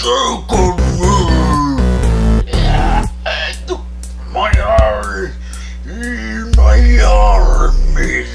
Take on me. My arm. My army.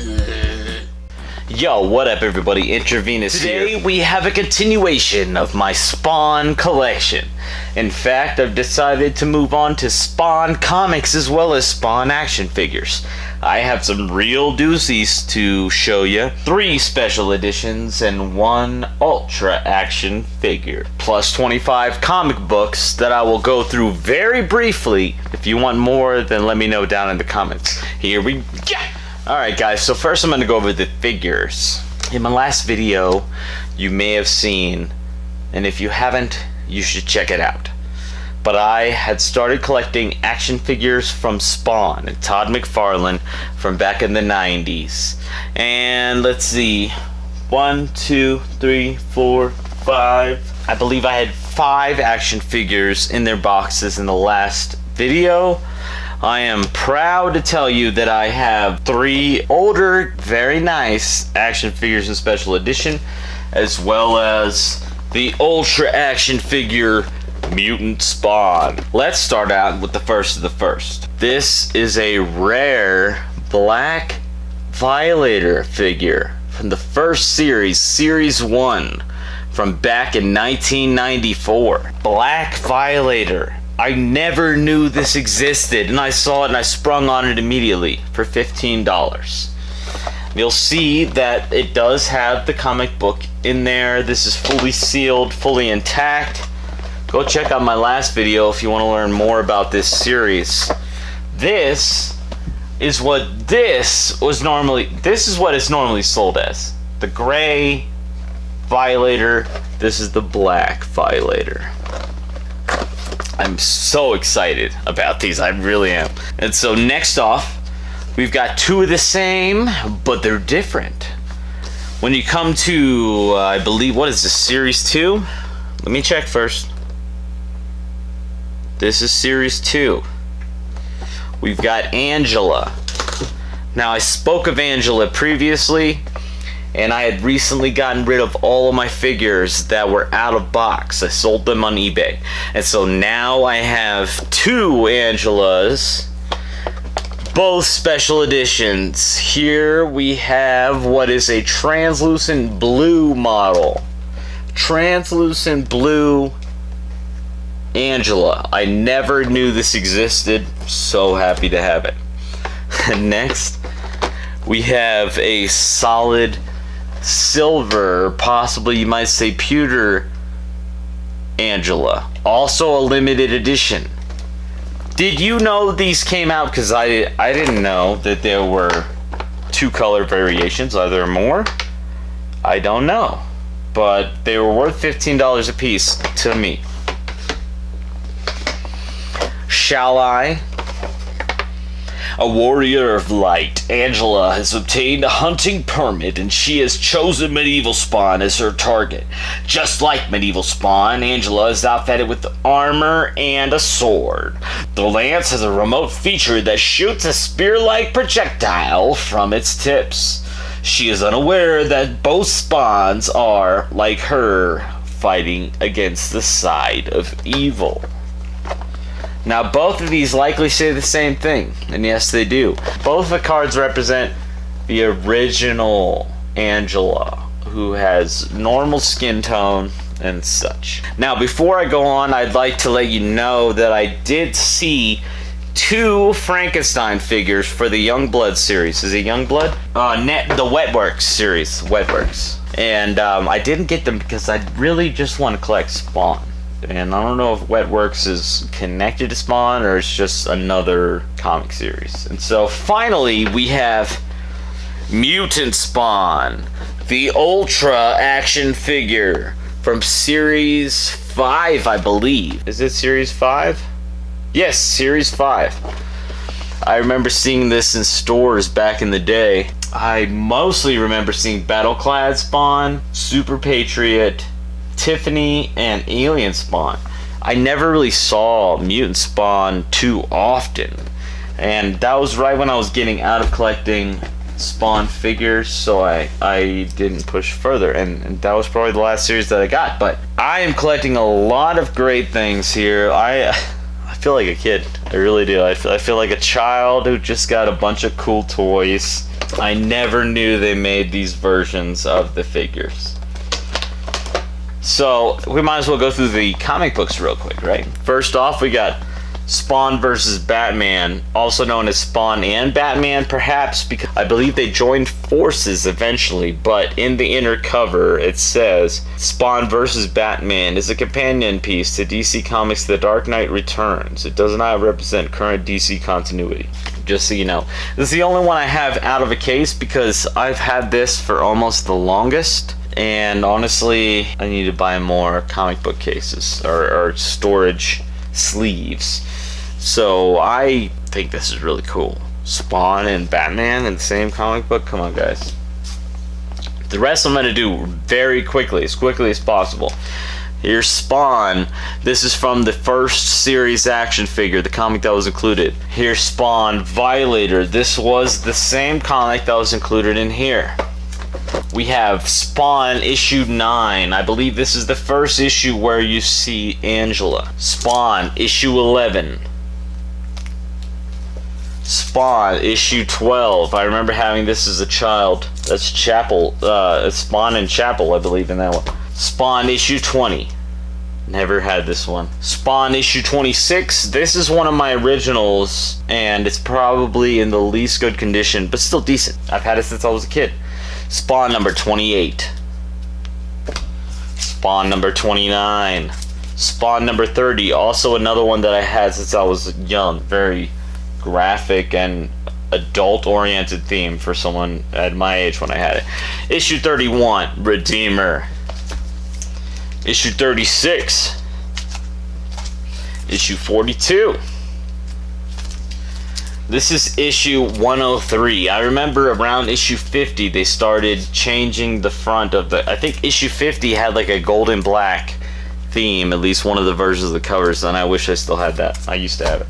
Yo, what up everybody, IntraVenus here. Today we have a continuation of my Spawn collection. In fact, I've decided to move on to Spawn comics as well as Spawn action figures. I have some real doozies to show you, 3 special editions and 1 ultra action figure, plus 25 comic books that I will go through very briefly. If you want more, then let me know down in the comments. Here we go! Alright guys, so first I'm going to go over the figures. In my last video, you may have seen, and if you haven't, you should check it out. But I had started collecting action figures from Spawn and Todd McFarlane from back in the 90s. And let's see, 1, 2, 3, 4, 5. I believe I had 5 action figures in their boxes in the last video. I am proud to tell you that I have 3 older, very nice action figures in special edition, as well as the ultra action figure Mutant Spawn. Let's start out with the first of the first. This is a rare Black Violator figure from the first series, Series 1, from back in 1994. Black Violator. I never knew this existed, and I saw it and I sprung on it immediately for $15. You'll see that it does have the comic book in there. This is fully sealed, fully intact. Go check out my last video if you want to learn more about this series. This is what it's normally sold as. The gray Violator. This is the Black Violator. I'm so excited about these, I really am. And so next off, we've got 2 of the same, but they're different. When you come to, I believe, what is this, Series 2? Let me check first. This is Series 2. We've got Angela. Now, I spoke of Angela previously, and I had recently gotten rid of all of my figures that were out of box. I sold them on eBay. And so now I have 2 Angelas, both special editions. Here we have what is a translucent blue model. Translucent blue Angela. I never knew this existed. So happy to have it. Next, we have a solid silver, possibly you might say pewter Angela. Also a limited edition. Did you know these came out? Because I didn't know that there were 2 color variations. Are there more? I don't know. But they were worth $15 a piece to me. Shall I? A warrior of light, Angela has obtained a hunting permit and she has chosen Medieval Spawn as her target. Just like Medieval Spawn, Angela is outfitted with armor and a sword. The lance has a remote feature that shoots a spear-like projectile from its tips. She is unaware that both spawns are, like her, fighting against the side of evil. Now, both of these likely say the same thing, and yes, they do. Both the cards represent the original Angela, who has normal skin tone and such. Now, before I go on, I'd like to let you know that I did see 2 Frankenstein figures for the Youngblood series. Is it Youngblood? The Wetworks series, Wetworks. And I didn't get them because I really just want to collect Spawn. And I don't know if Wetworks is connected to Spawn or it's just another comic series. And so finally we have Mutant Spawn, the ultra action figure from Series 5, I believe. Is it Series 5? Yes, Series 5. I remember seeing this in stores back in the day. I mostly remember seeing Battleclad Spawn, Super Patriot, Tiffany, and Alien Spawn. I never really saw Mutant Spawn too often, and that was right when I was getting out of collecting Spawn figures, so I didn't push further, and that was probably the last series that I got. But I am collecting a lot of great things here. I feel like a kid. I really do. I feel like a child who just got a bunch of cool toys. I never knew they made these versions of the figures. So we might as well go through the comic books real quick, right? First off, we got Spawn versus Batman, also known as Spawn and Batman, perhaps because I believe they joined forces eventually, but in the inner cover it says Spawn versus Batman is a companion piece to DC Comics The Dark Knight Returns. It does not represent current DC continuity. Just so you know. This is the only one I have out of a case because I've had this for almost the longest. And honestly, I need to buy more comic book cases or storage sleeves. So I think this is really cool. Spawn and Batman in the same comic book. Come on, guys. The rest I'm going to do very quickly as possible. Here's Spawn. This is from the first series action figure, the comic that was included. Here's Spawn Violator. This was the same comic that was included in here. We have Spawn issue 9. I believe this is the first issue where you see Angela. Spawn issue 11. Spawn issue 12. I remember having this as a child. That's Chapel. Spawn and Chapel, I believe, in that one. Spawn issue 20. Never had this one. Spawn issue 26. This is one of my originals, and it's probably in the least good condition, but still decent. I've had it since I was a kid. Spawn number 28. Spawn number 29. Spawn number 30. Also another one that I had since I was young. Very graphic and adult-oriented theme for someone at my age when I had it. Issue 31. Redeemer. Issue 36. Issue 42. This is issue 103. I remember around issue 50 they started changing the front of the... I think issue 50 had like a gold and black theme, at least one of the versions of the covers, and I wish I still had that. I used to have it.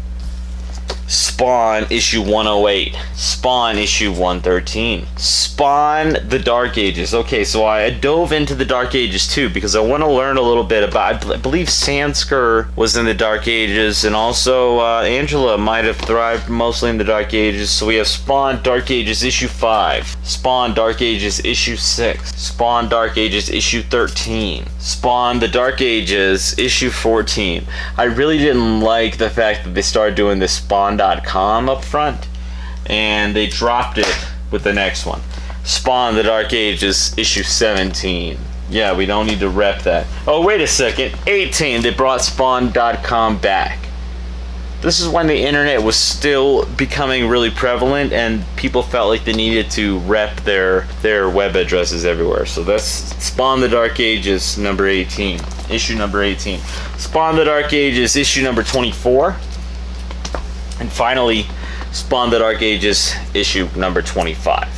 Spawn issue 108. Spawn issue 113. Spawn the Dark Ages. Okay, so I dove into the Dark Ages too because I want to learn a little bit about... I believe Sansker was in the Dark Ages, and also Angela might have thrived mostly in the Dark Ages. So we have Spawn Dark Ages issue 5. Spawn Dark Ages issue 6. Spawn Dark Ages issue 13. Spawn the Dark Ages issue 14. I really didn't like the fact that they started doing this Spawn.com up front, and they dropped it with the next one. Spawn the Dark Ages issue 17. Yeah, we don't need to rep that. Oh, wait a second. 18. They brought Spawn.com back. This is when the internet was still becoming really prevalent and people felt like they needed to rep their web addresses everywhere. So that's Spawn the Dark Ages number 18. Issue number 18. Spawn the Dark Ages issue number 24. And finally, Spawn the Dark Ages issue number 25.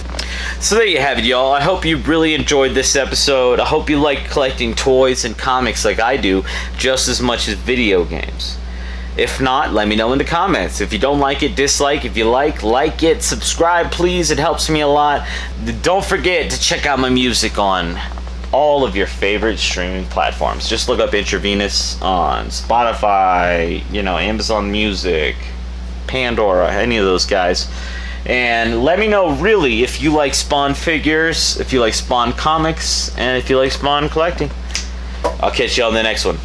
So there you have it, y'all. I hope you really enjoyed this episode. I hope you like collecting toys and comics like I do just as much as video games. If not, let me know in the comments. If you don't like it, dislike. If you like it. Subscribe, please. It helps me a lot. Don't forget to check out my music on all of your favorite streaming platforms. Just look up IntraVenus on Spotify, Amazon Music, Pandora, any of those guys. And let me know really if you like Spawn figures, if you like Spawn comics, and if you like Spawn collecting. I'll catch y'all in the next one.